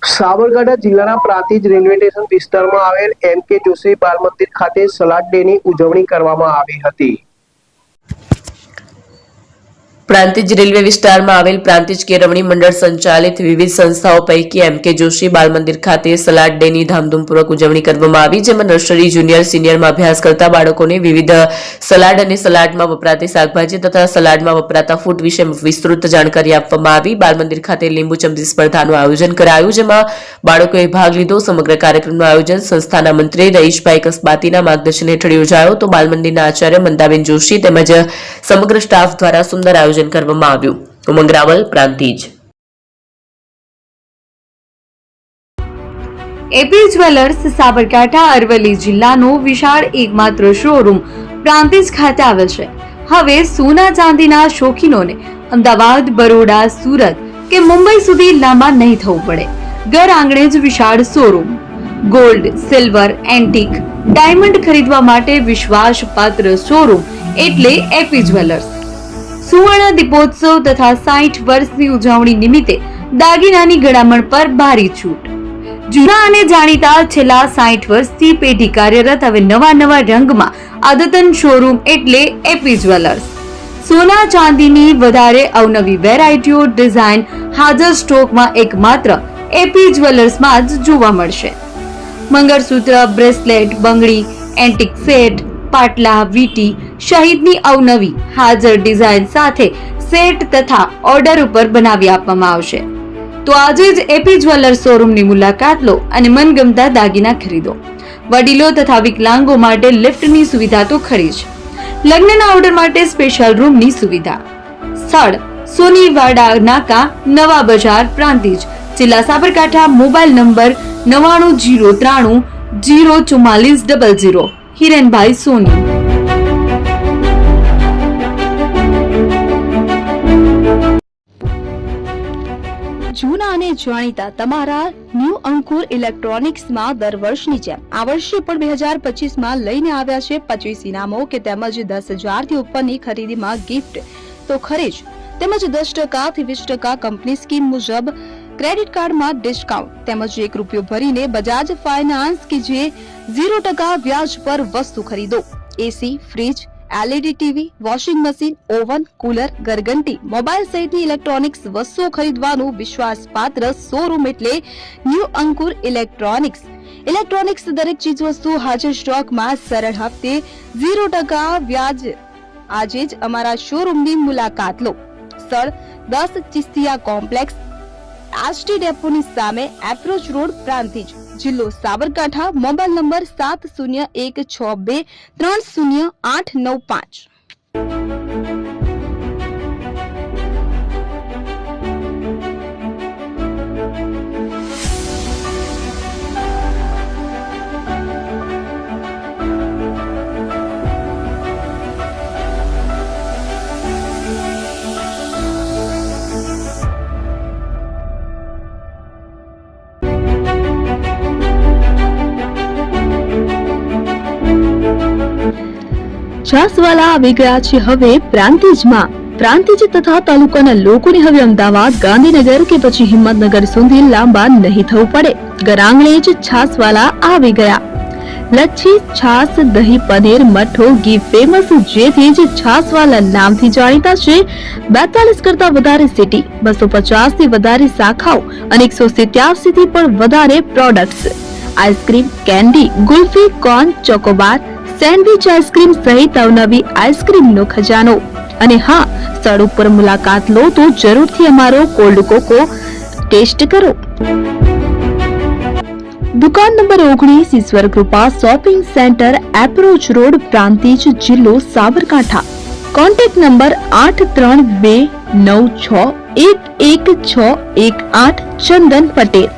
સાબરકાંઠા જિલ્લાના Prantij railway station વિસ્તારમાં આવેલ એમ.કે. જોશી બાલ મંદિર ખાતે સલાડ ડેની ઉજવણી કરવામાં આવી હતી. પ્રાંતિજ રેલવે વિસ્તારમાં આવેલ પ્રાંતિજ કેળવણી મંડળ સંચાલિત વિવિધ સંસ્થાઓ પૈકી એમ.કે. જોશી બાલ મંદિર ખાતે સલાડ ડેની ધામધૂમપૂર્વક ઉજવણી કરવામાં આવી, જેમાં નર્સરી, જુનિયર, સિનિયરમાં અભ્યાસ કરતા બાળકોને વિવિધ સલાડ અને સલાડમાં વપરાતી શાકભાજી તથા સલાડમાં વપરાતા ફૂડ વિશે વિસ્તૃત જાણકારી આપવામાં આવી. બાલ મંદિર ખાતે લીંબુ ચમચી સ્પર્ધાનું આયોજન કરાયું, જેમાં બાળકોએ ભાગ લીધો. સમગ્ર કાર્યક્રમનું આયોજન સંસ્થાના મંત્રી રહીશભાઈ કસબાતીના માર્ગદર્શન હેઠળ યોજાયો તો બાલ મંદિરના આચાર્ય મંદાબેન જોશી તેમજ સમગ્ર સ્ટાફ દ્વારા સુંદર આયોજન કરવામાં આવ્યું. ઉમંગ રાવલ, પ્રાંતિજ. એપી જ્વેલર્સ સાબરકાંઠા અરવલ્લી જિલ્લાનો વિશાળ એકમાત્ર શોરૂમ પ્રાંતિજ ખાતે આવેલ છે. હવે સોના ચાંદીના શોખીનોને અમદાવાદ, બરોડા, સુરત કે મુંબઈ સુધી લાંબા નહીં થવું પડે. ઘર આંગણે જ વિશાળ showroom. Gold, silver, antique, diamond ખરીદવા માટે વિશ્વાસપાત્ર શોરૂમ એટલે એપી જ્વેલર્સ. સુવર્ણ દીપોત્સવ તથા 60 વર્ષની ઉજવણી નિમિત્તે દાગીનાની ગળામણ પર ભારી છૂટ. જૂના અને જાણીતા છેલ્લા 60 વર્ષથી પેઢી કાર્યરત હવે નવા રંગમાં અદ્યતન શોરૂમ એટલે એપી જ્વેલર્સ. સોના ચાંદીની વધારે અવનવી વેરાયટીઓ, ડિઝાઇન હાજર સ્ટોકમાં એકમાત્ર એપી જ્વેલર્સમાં જ જોવા મળશે. મંગળસૂત્ર, બ્રેસલેટ, બંગડી, એન્ટિક સેટ, પાટલા, વીટી સહિતની અવનવી હાજર ડિઝાઇન સાથે સેટ તથા ઓર્ડર ઉપર બનાવી આપવામાં આવશે. તો આજે જ એપી જ્વેલર્સ શોરૂમની મુલાકાત લો અને મનગમતા દાગીના ખરીદો. વડીલો તથા વિકલાંગો માટે લિફ્ટની સુવિધા તો ખરી જ. લગ્નના ઓર્ડર માટે સ્પેશિયલ રૂમની સુવિધા. સ્થળ સોનીવાડા નાકા, નવા બજાર, પ્રાંતિજ, જિલ્લા સાબરકાંઠા. Mobile number 9903 04400. હિરેનભાઈ સોની. જૂના અને જાણીતા તમારા ન્યૂ અંકુર ઇલેક્ટ્રોનિક્સમાં દર વર્ષની જેમ આ વર્ષે પણ 2025માં લઈને આવ્યા છે 25 ઇનામો કે તેમજ 10,000 થી ઉપરની ખરીદીમાં ગિફ્ટ તો ખરી જ, તેમજ 10% થી 20% કંપની સ્કીમ મુજબ ક્રેડિટ કાર્ડમાં ડિસ્કાઉન્ટ તેમજ ₹1 ભરીને બજાજ ફાઇનાન્સ કે જે 0% વ્યાજ પર વસ્તુ ખરીદો. AC, fridge, LED TV, washing machine, oven, cooler, ગરગંટી, મોબાઈલ સહિતની ઇલેક્ટ્રોનિક્સ વસ્તુઓ ખરીદવાનું વિશ્વાસપાત્ર શોરૂમ એટલે ન્યૂ અંકુર ઇલેક્ટ્રોનિક્સ. ઇલેક્ટ્રોનિક્સ દરેક ચીજ વસ્તુ હાજર સ્ટોકમાં, સરળ હપ્તે, 0% વ્યાજ. આજે જ અમારા શોરૂમની મુલાકાત લો. સ્થળ 10 ચિસ્તિયા કોમ્પ્લેક્સ, આષ્ટી ડેપોની સામે, એપ્રોચ રોડ, પ્રાંતિજ, જિલ્લો સાબરકાંઠા. Mobile number 7016230895. છાસવાલા આવી ગયા છે હવે પ્રાંતિજમાં. પ્રાંતિજ તથા તાલુકાના લોકોને હવે અમદાવાદ, ગાંધીનગર કે પછી હિંમતનગર સુધી લાંબા નહીં થવું પડે. ઘર આંગણે જ છાસવાલા આવી ગયા. લચ્છી, છાસ, દહીં, પનીર, મઠો, ઘી ફેમસ, જેથી જ છાસવાલા નામથી જાણીતા છે. 42 કરતા વધારે સિટી, 250 થી વધારે શાખાઓ અને 187 થી પણ વધારે products. Ice cream, candy, kulfi, corn, Chocobar, sandwich ice cream સહિત અવનવી આઈસ્ક્રીમનો ખજાનો. અને હા, સ્થળ ઉપર મુલાકાત લો તો જરૂરથી અમારો કોલ્ડ કોકો ટેસ્ટ કરો. દુકાન number 19, Ishwar Krupa shopping centre, approach road, Prantij, જિલ્લો સાબરકાંઠા. Contact number 8329611618. ચંદન પટેલ.